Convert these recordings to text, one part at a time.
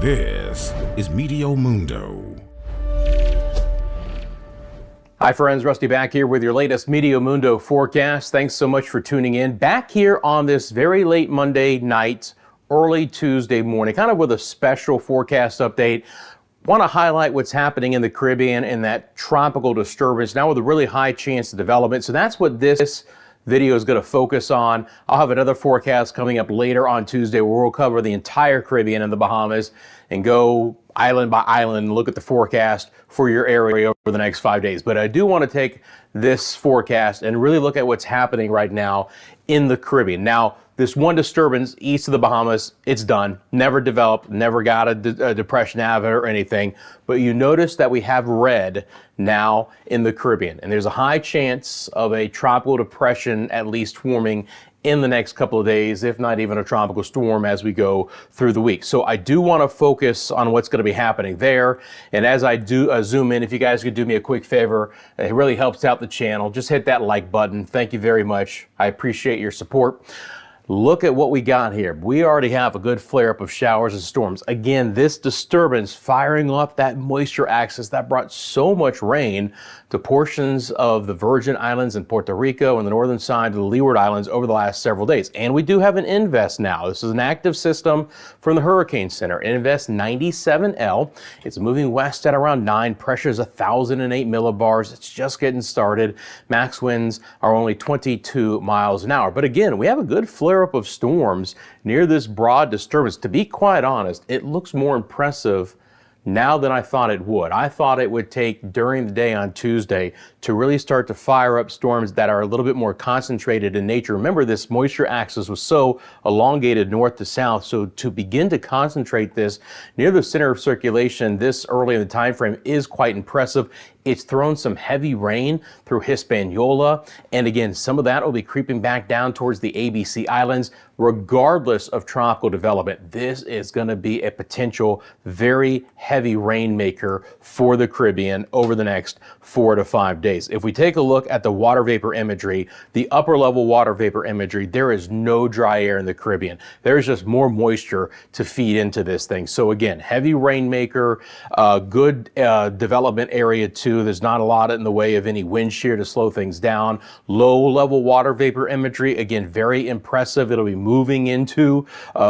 This is Meteo Mundo. Hi friends, Rusty back here with your latest Meteo Mundo forecast. Thanks so much for tuning in. Back here on this very late Monday night, early Tuesday morning, kind of with a special forecast update. Want to highlight what's happening in the Caribbean and that tropical disturbance now with a really high chance of development. So that's what this video is going to focus on. I'll have another forecast coming up later on Tuesday where we'll cover the entire Caribbean and the Bahamas and go island by island and look at the forecast for your area over the next 5 days. But I do want to take this forecast and really look at what's happening right now in the Caribbean. Now, this one disturbance east of the Bahamas, it's done. Never developed, never got a depression out of it or anything. But you notice that we have red now in the Caribbean. And there's a high chance of a tropical depression at least forming in the next couple of days, if not even a tropical storm as we go through the week. So I do want to focus on what's going to be happening there. And as I do zoom in, if you guys could do me a quick favor, it really helps out the channel. Just hit that like button. Thank you very much. I appreciate your support. Look at what we got here. We already have a good flare-up of showers and storms. Again, this disturbance firing up that moisture axis that brought so much rain to portions of the Virgin Islands and Puerto Rico and the northern side of the Leeward Islands over the last several days. And we do have an invest now. This is an active system from the Hurricane Center. Invest 97L. It's moving west at around 9. Pressure is 1,008 millibars. It's just getting started. Max winds are only 22 miles an hour. But again, we have a good flare-up of storms near this broad disturbance. To be quite honest, it looks more impressive now than I thought it would. I thought it would take during the day on Tuesday to really start to fire up storms that are a little bit more concentrated in nature. Remember, this moisture axis was so elongated north to south, so to begin to concentrate this near the center of circulation this early in the time frame is quite impressive. It's thrown some heavy rain through Hispaniola, and again, some of that will be creeping back down towards the ABC Islands. Regardless of tropical development, this is going to be a potential very heavy rainmaker for the Caribbean over the next 4 to 5 days. If we take a look at the water vapor imagery, the upper level water vapor imagery, there is no dry air in the Caribbean. There's just more moisture to feed into this thing. So again, heavy rainmaker, good development area too. There's not a lot in the way of any wind shear to slow things down. Low level water vapor imagery, again, very impressive. It'll be moving into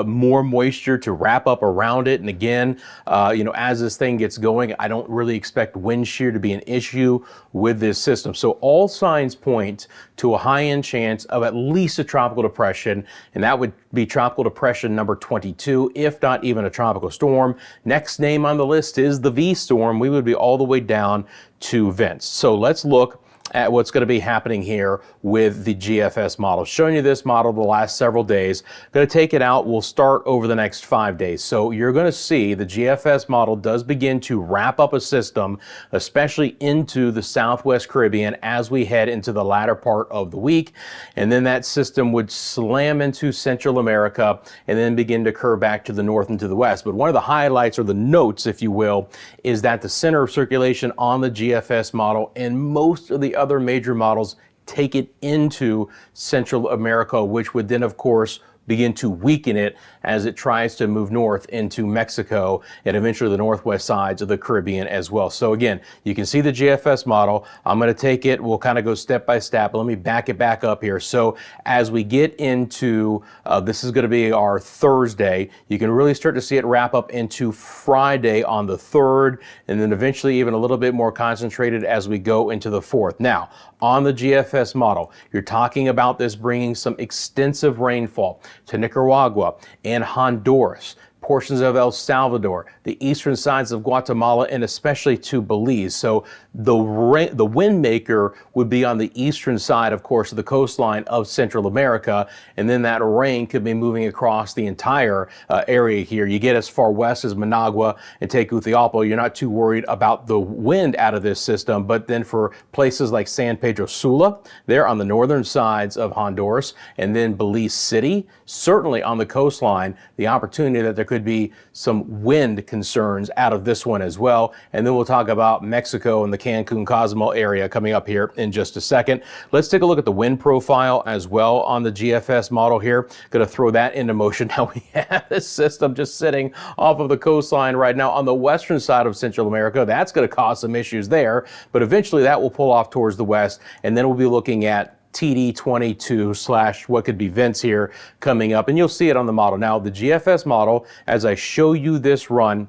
more moisture to wrap up around it. And again, as this thing gets going, I don't really expect wind shear to be an issue with this system. So all signs point to a high-end chance of at least a tropical depression, and that would be tropical depression number 22, if not even a tropical storm. Next name on the list is the V storm. We would be all the way down to Vince. So let's look at what's going to be happening here with the GFS model. Showing you this model the last several days. Going to take it out. We'll start over the next 5 days. So you're going to see the GFS model does begin to wrap up a system, especially into the Southwest Caribbean as we head into the latter part of the week. And then that system would slam into Central America and then begin to curve back to the north and to the west. But one of the highlights, or the notes, if you will, is that the center of circulation on the GFS model and most of the other major models take it into Central America, which would then, of course, begin to weaken it as it tries to move north into Mexico and eventually the northwest sides of the Caribbean as well. So again, you can see the GFS model. I'm going to take it. We'll kind of go step by step. Let me back it back up here. So as we get into, this is going to be our Thursday, you can really start to see it wrap up into Friday on the 3rd, and then eventually even a little bit more concentrated as we go into the 4th. Now, on the GFS model, you're talking about this bringing some extensive rainfall to Nicaragua and Honduras, portions of El Salvador, the eastern sides of Guatemala, and especially to Belize. So the wind maker would be on the eastern side, of course, of the coastline of Central America, and then that rain could be moving across the entire area here. You get as far west as Managua and Tegucigalpa, you're not too worried about the wind out of this system, but then for places like San Pedro Sula, they're on the northern sides of Honduras, and then Belize City, certainly on the coastline, the opportunity that there could be some wind concerns out of this one as well. And then we'll talk about Mexico and the Cancun, Cozumel area coming up here in just a second. Let's take a look at the wind profile as well on the GFS model here. Going to throw that into motion. Now we have this system just sitting off of the coastline right now on the western side of Central America. That's going to cause some issues there, but eventually that will pull off towards the west, and then we'll be looking at TD22 / what could be vents here coming up, and you'll see it on the model. Now the GFS model, as I show you this run,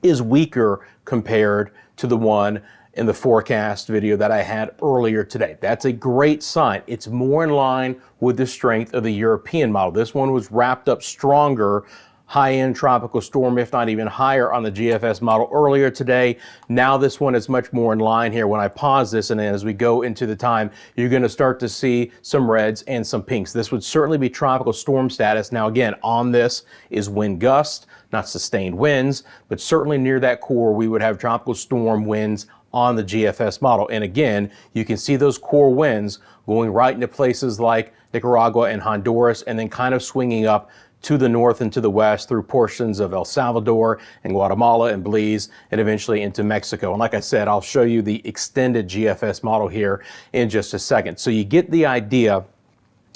is weaker compared to the one in the forecast video that I had earlier today. That's a great sign. It's more in line with the strength of the European model. This one was wrapped up stronger, high-end tropical storm, if not even higher on the GFS model earlier today. Now this one is much more in line here. When I pause this and as we go into the time, you're going to start to see some reds and some pinks. This would certainly be tropical storm status. Now again, on this is wind gust, not sustained winds, but certainly near that core we would have tropical storm winds on the GFS model. And again, you can see those core winds going right into places like Nicaragua and Honduras, and then kind of swinging up to the north and to the west through portions of El Salvador and Guatemala and Belize, and eventually into Mexico. And like I said, I'll show you the extended GFS model here in just a second. So you get the idea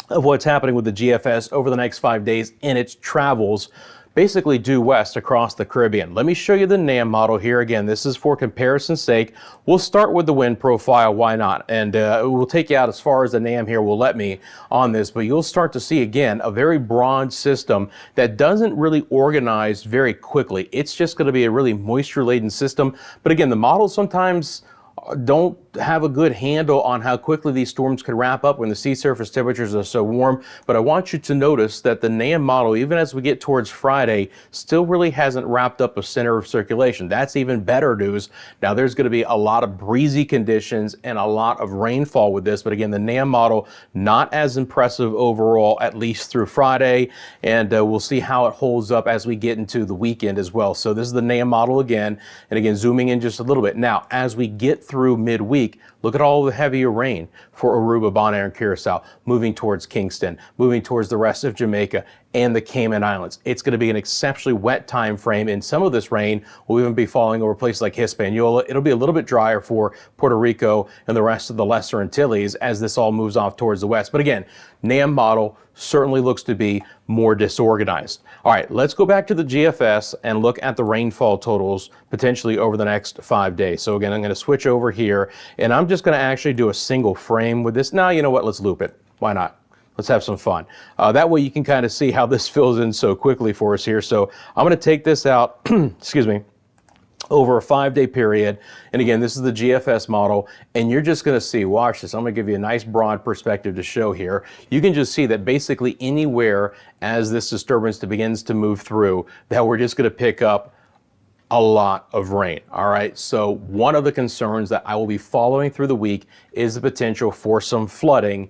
of what's happening with the GFS over the next 5 days in its travels basically due west across the Caribbean. Let me show you the NAM model here. Again, this is for comparison's sake. We'll start with the wind profile, why not? And we'll take you out as far as the NAM here will let me on this, but you'll start to see again a very broad system that doesn't really organize very quickly. It's just going to be a really moisture-laden system. But again, the models sometimes don't have a good handle on how quickly these storms could wrap up when the sea surface temperatures are so warm. But I want you to notice that the NAM model, even as we get towards Friday, still really hasn't wrapped up a center of circulation. That's even better news. Now there's going to be a lot of breezy conditions and a lot of rainfall with this, but again, the NAM model not as impressive overall, at least through Friday, and we'll see how it holds up as we get into the weekend as well. So this is the NAM model again, and again zooming in just a little bit. Now as we get through midweek, look at all the heavier rain for Aruba, Bonaire, and Curacao, moving towards Kingston, moving towards the rest of Jamaica and the Cayman Islands. It's going to be an exceptionally wet time frame, and some of this rain will even be falling over places like Hispaniola. It'll be a little bit drier for Puerto Rico and the rest of the Lesser Antilles as this all moves off towards the west. But again, NAM model certainly looks to be more disorganized. All right, let's go back to the GFS and look at the rainfall totals potentially over the next 5 days. So again, I'm going to switch over here, and I'm just going to actually do a single frame with this. Now, you know what? Let's loop it. Why not? Let's have some fun. That way you can kind of see how this fills in so quickly for us here. So I'm going to take this out, excuse me, over a 5-day period. And again, this is the GFS model, and you're just going to see, watch this. I'm going to give you a nice broad perspective to show here. You can just see that basically anywhere as this disturbance begins to move through, that we're just going to pick up a lot of rain. All right. So one of the concerns that I will be following through the week is the potential for some flooding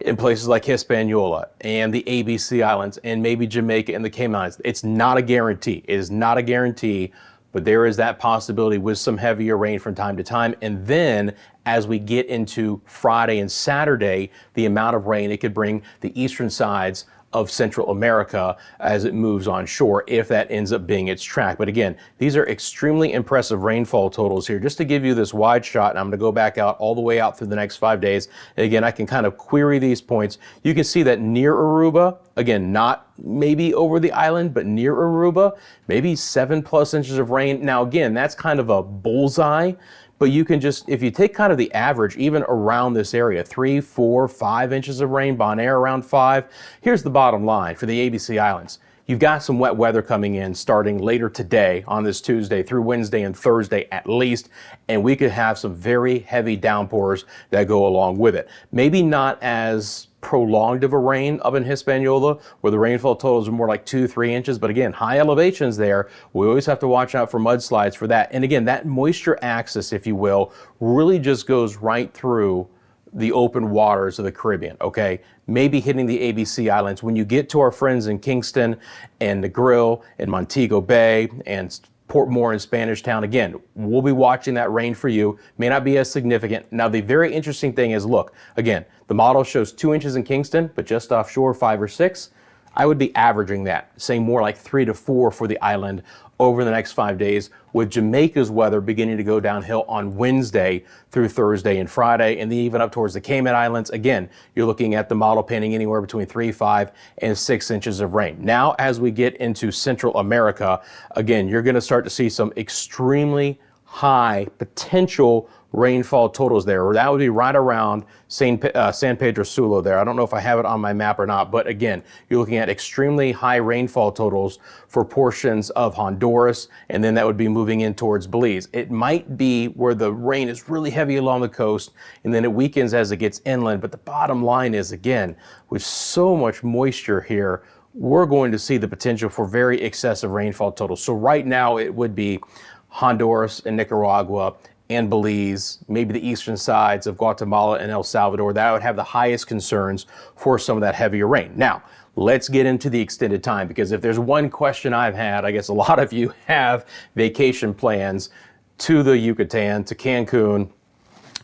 in places like Hispaniola and the ABC Islands and maybe Jamaica and the Cayman Islands. It's not a guarantee. It is not a guarantee, but there is that possibility with some heavier rain from time to time. And then as we get into Friday and Saturday, the amount of rain it could bring the eastern sides of Central America as it moves on shore, if that ends up being its track. But again, these are extremely impressive rainfall totals here. Just to give you this wide shot, and I'm going to go back out all the way out through the next 5 days. And again, I can kind of query these points. You can see that near Aruba, again, not maybe over the island, but near Aruba, maybe 7+ inches of rain. Now again, that's kind of a bullseye. But you can just, if you take kind of the average, even around this area, 3, 4, 5 inches of rain, Bonaire around 5. Here's the bottom line for the ABC Islands. You've got some wet weather coming in starting later today on this Tuesday through Wednesday and Thursday at least, and we could have some very heavy downpours that go along with it. Maybe not as prolonged of a rain up in Hispaniola, where the rainfall totals are more like 2-3 inches, but again, high elevations there. We always have to watch out for mudslides for that. And again, that moisture axis, if you will, really just goes right through the open waters of the Caribbean, okay? Maybe hitting the ABC Islands. When you get to our friends in Kingston and Negril and Montego Bay and Port Moore and Spanish Town, again, we'll be watching that rain for you. May not be as significant. Now, the very interesting thing is, look, again, the model shows 2 inches in Kingston, but just offshore 5 or 6. I would be averaging that, saying more like 3 to 4 for the island over the next 5 days, with Jamaica's weather beginning to go downhill on Wednesday through Thursday and Friday, and then even up towards the Cayman Islands. Again, you're looking at the model painting anywhere between 3, 5, and 6 inches of rain. Now, as we get into Central America, again, you're going to start to see some extremely high potential rainfall totals there. That would be right around San Pedro Sula there. I don't know if I have it on my map or not, but again, you're looking at extremely high rainfall totals for portions of Honduras, and then that would be moving in towards Belize. It might be where the rain is really heavy along the coast, and then it weakens as it gets inland. But the bottom line is, again, with so much moisture here, we're going to see the potential for very excessive rainfall totals. So right now it would be Honduras and Nicaragua and Belize, maybe the eastern sides of Guatemala and El Salvador. That would have the highest concerns for some of that heavier rain. Now, let's get into the extended time, because if there's one question I've had, I guess a lot of you have vacation plans to the Yucatan, to Cancun,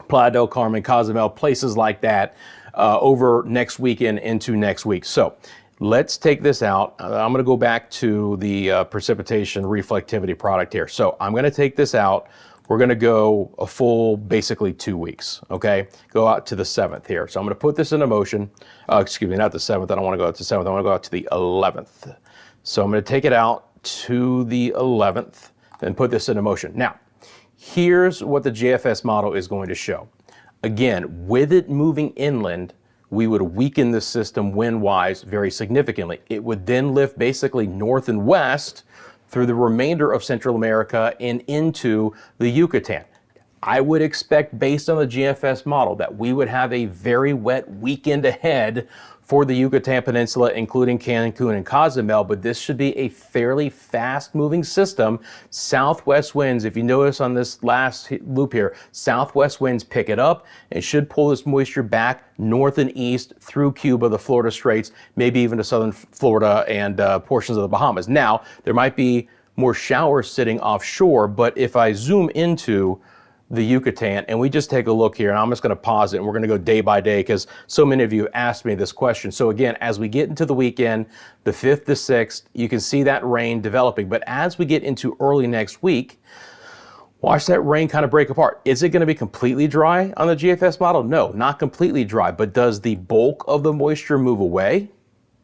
Playa del Carmen, Cozumel, places like that over next weekend into next week. So let's take this out. I'm going to go back to the precipitation reflectivity product here. So I'm going to take this out. We're going to go a full, basically 2 weeks, okay? Go out to the 7th here. So I'm going to put this into motion. Excuse me, not the 7th. I don't want to go out to the 7th. I want to go out to the 11th. So I'm going to take it out to the 11th and put this into motion. Now, here's what the GFS model is going to show. Again, with it moving inland, we would weaken the system wind-wise very significantly. It would then lift basically north and west through the remainder of Central America and into the Yucatan. I would expect, based on the GFS model, that we would have a very wet weekend ahead for the Yucatan Peninsula, including Cancun and Cozumel, but this should be a fairly fast-moving system. Southwest winds, if you notice on this last loop here, southwest winds pick it up and should pull this moisture back north and east through Cuba, the Florida Straits, maybe even to southern Florida and portions of the Bahamas. Now, there might be more showers sitting offshore, but if I zoom into the Yucatan, and we just take a look here, and I'm just going to pause it, and we're going to go day by day because so many of you asked me this question. So again, as we get into the weekend, the 5th to 6th, you can see that rain developing. But as we get into early next week, watch that rain kind of break apart. Is it going to be completely dry on the GFS model? No, not completely dry. But does the bulk of the moisture move away?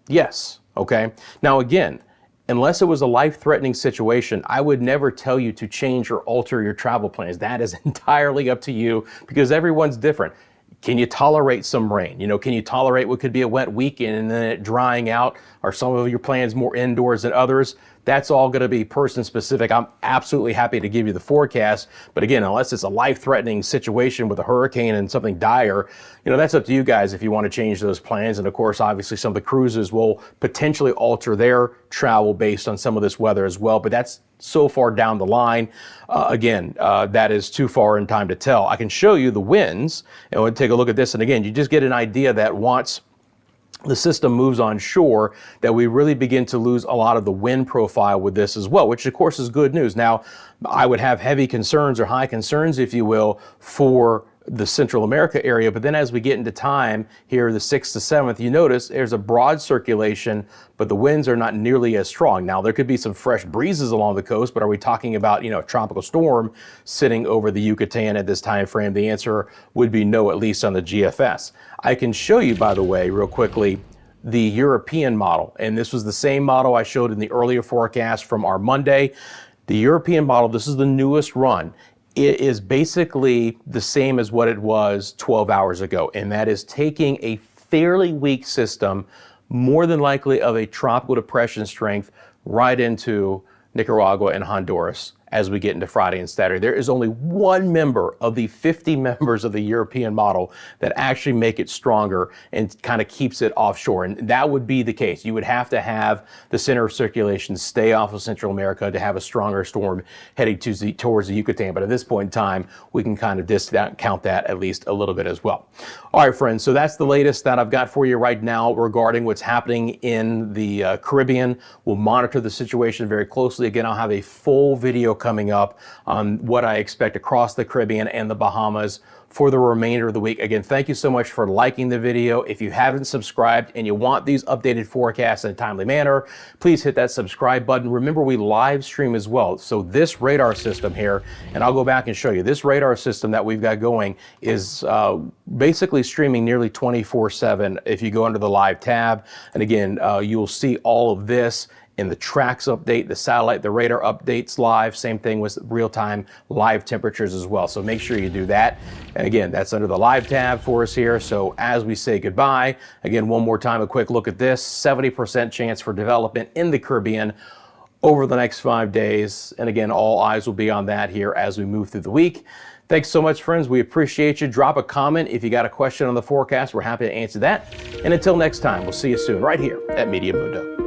Yes. Okay. Now again, unless it was a life-threatening situation, I would never tell you to change or alter your travel plans. That is entirely up to you because everyone's different. Can you tolerate some rain? You know, can you tolerate what could be a wet weekend and then it drying out? Are some of your plans more indoors than others? That's all going to be person specific. I'm absolutely happy to give you the forecast. But again, unless it's a life-threatening situation with a hurricane and something dire, you know, that's up to you guys if you want to change those plans. And of course, obviously some of the cruises will potentially alter their travel based on some of this weather as well. But that's so far down the line. That is too far in time to tell. I can show you the winds and we'll take a look at this. And again, you just get an idea that once the system moves on shore, that we really begin to lose a lot of the wind profile with this as well, which of course is good news. Now, I would have heavy concerns or high concerns, if you will, for the Central America area. But then as we get into time here, the 6th to 7th, you notice there's a broad circulation, but the winds are not nearly as strong. Now, there could be some fresh breezes along the coast, but are we talking about, you know, a tropical storm sitting over the Yucatan at this time frame? The answer would be no, at least on the GFS. I can show you, by the way, real quickly, the European model. And this was the same model I showed in the earlier forecast from our Monday. The European model, this is the newest run. It is basically the same as what it was 12 hours ago, and that is taking a fairly weak system, more than likely of a tropical depression strength, right into Nicaragua and Honduras as we get into Friday and Saturday. There is only one member of the 50 members of the European model that actually make it stronger and kind of keeps it offshore. And that would be the case. You would have to have the center of circulation stay off of Central America to have a stronger storm heading towards the Yucatan. But at this point in time, we can kind of discount that at least a little bit as well. All right, friends, so that's the latest that I've got for you right now regarding what's happening in the Caribbean. We'll monitor the situation very closely. Again, I'll have a full video coming up on what I expect across the Caribbean and the Bahamas for the remainder of the week. Again, thank you so much for liking the video. If you haven't subscribed and you want these updated forecasts in a timely manner, please hit that subscribe button. Remember, we live stream as well. So this radar system here, and I'll go back and show you, this radar system that we've got going is basically streaming nearly 24/7 if you go under the live tab. And again, you'll see all of this in the tracks update, the satellite, the radar updates live, same thing with real-time live temperatures as well. So make sure you do that. And again, that's under the live tab for us here. So as we say goodbye, again, one more time, a quick look at this, 70% chance for development in the Caribbean over the next 5 days. And again, all eyes will be on that here as we move through the week. Thanks so much, friends. We appreciate you. Drop a comment if you got a question on the forecast. We're happy to answer that. And until next time, we'll see you soon right here at Meteo Mundo.